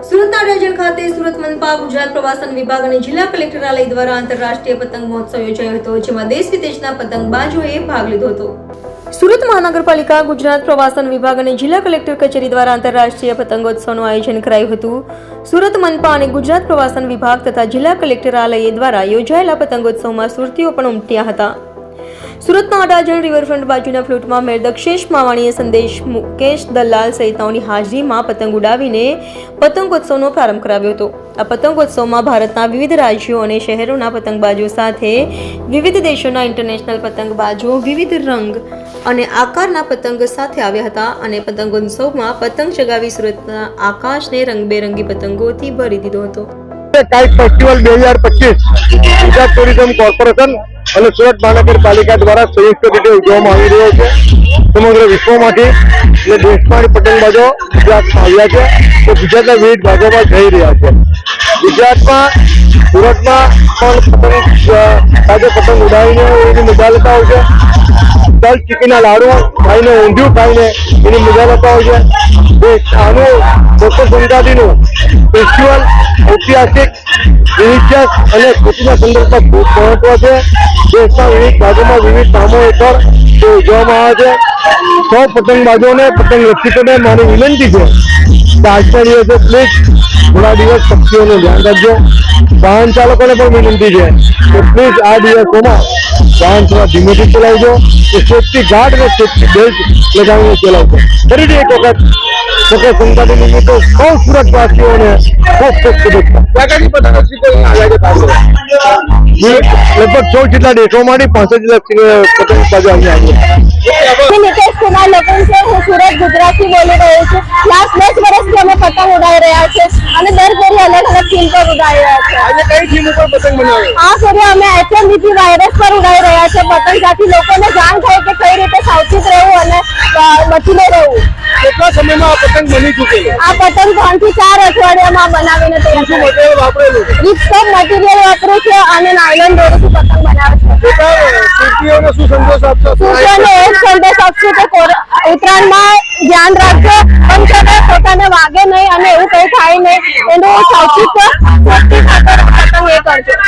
સુરતના અડાજણ ખાતે સુરત મનપા, ગુજરાત પ્રવાસન વિભાગ અને જિલ્લા કલેક્ટરાલય દ્વારા આંતરરાષ્ટ્રીય પતંગ મહોત્સવ યોજાયો હતો, જેમાં દેશ વિદેશના પતંગબાજોએ ભાગ લીધો હતો. સુરત મહાનગરપાલિકા, ગુજરાત પ્રવાસન વિભાગ અને જિલ્લા કલેક્ટર કચેરી દ્વારા આંતરરાષ્ટ્રીય પતંગોત્સવનું આયોજન કરાયું હતું. સુરત મનપા અને ગુજરાત પ્રવાસન વિભાગ તથા જિલ્લા કલેક્ટરાલય દ્વારા યોજાયેલા પતંગોત્સવમાં સુરતીઓ પણ ઉમટ્યા હતા. સુરતના અડાજણ રિવરફ્રન્ટ બાજુના ફ્લોટમાં મેયર દક્ષેશ માવાણીએ સંદેશ મુકેશ દલાલ સહિતનાઓની હાજરીમાં પતંગ ઉડાવીને પતંગોત્સવનો પ્રારંભ કરાવ્યો હતો. આ પતંગોત્સવમાં ભારતના વિવિધ રાજ્યો અને શહેરોના પતંગબાજો સાથે વિવિધ દેશોના ઇન્ટરનેશનલ પતંગબાજો વિવિધ રંગ અને આકારના પતંગ સાથે આવ્યા હતા અને પતંગોત્સવમાં પતંગ ચગાવી સુરતના આકાશને રંગબેરંગી પતંગોથી ભરી દીધો હતો. Kite festival 2025 Gujarat tourism corporation અને સુરત મહાનગરપાલિકા દ્વારા સંયુક્ત રીતે ઉજવવામાં આવી રહ્યો છે. સમગ્ર વિશ્વમાંથી અને દેશમાંથી પતંગબાજો ગુજરાતમાં આવ્યા છે, તો ગુજરાતના વિવિધ ભાગોમાં જઈ રહ્યા છે. ગુજરાતમાં સુરતમાં પણ પતંગ ઉડાવીને એની મજા લેતા હોય છે. તલ ચીકીના લાડુ ખાઈને, ઊંધિયું ખાઈને એની મજા લેતા હોય છે. આનું મકર સંક્રાંતિનું ફેસ્ટિવલ ઐતિહાસિક, રિલિજિયસ અને ખુશીના સંદર્ભમાં ખૂબ મહત્વ છે. દેશના વિવિધ ભાગોમાં વિવિધ નામો હેઠળ તે ઉજવવામાં આવે છે. સૌ પતંગબાજોને, પતંગ રસિકોને મારી વિનંતી છે કે આજના દિવસે પ્લીઝ થોડા દિવસ પક્ષીઓનું ધ્યાન રાખજો. વાહન ચાલકોને પણ વિનંતી છે કે પ્લીઝ આ દિવસોમાં વાહન થોડા ધીમેથી ચલાવજો, કે સેફ્ટી ગાર્ડ અને સેફ્ટી બેલ્ટ લગાવીને ચલાવજો. ફરીથી એક વખત મકર સંક્રાંતિ નિમિત્તે સૌ સુરતવાસીઓને ખૂબ ખૂબ શુભેચ્છા. લગભગ 14 જેટલા દેશોમાંથી 65 જેટલા પતંગબાજો અહીંયા આવ્યા. નિકેશ કુમાર લોકન છે. હું સુરત ગુજરાતથી બોલી રહ્યો છું. લાસ્ટ 10 વર્ષથી અમે પતંગ ઉડાવી રહ્યા છે અને દર ફેરી અલગ અલગ થીમ પર ઉડાવી રહ્યા છે. આજે કઈ થીમ ઉપર પતંગ બનાવે? આ ફેરી અમે HMVG વાયરસ પર ઉડાવી રહ્યા છે પતંગ, જેથી લોકોને જાણ થાય કે કઈ રીતે સાવચેત રહેવું અને બચીને રહેવું. કેટલા સમયમાં આ પતંગ બની ચૂકેલી? આ પતંગ 3 થી 4 અઠવાડિયામાં બનાવીને તૈયાર શું મટીરિયલ વાપરેલું? રીપસ્ટોપ મટીરિયલ વાપર્યું છે અને નાયલોન દોરીથી પતંગ બનાવે છે. સુરતીઓને શું સંદેશ આપશો? સુરતીઓને એ જ સંદેશ આપશું કે ઉત્તરાયણમાં ધ્યાન રાખજો, પણ છતાં પોતાને વાગે નહીં અને એવું કંઈ થાય નહીં, એનું સાવચેત પતંગ એ કરજો.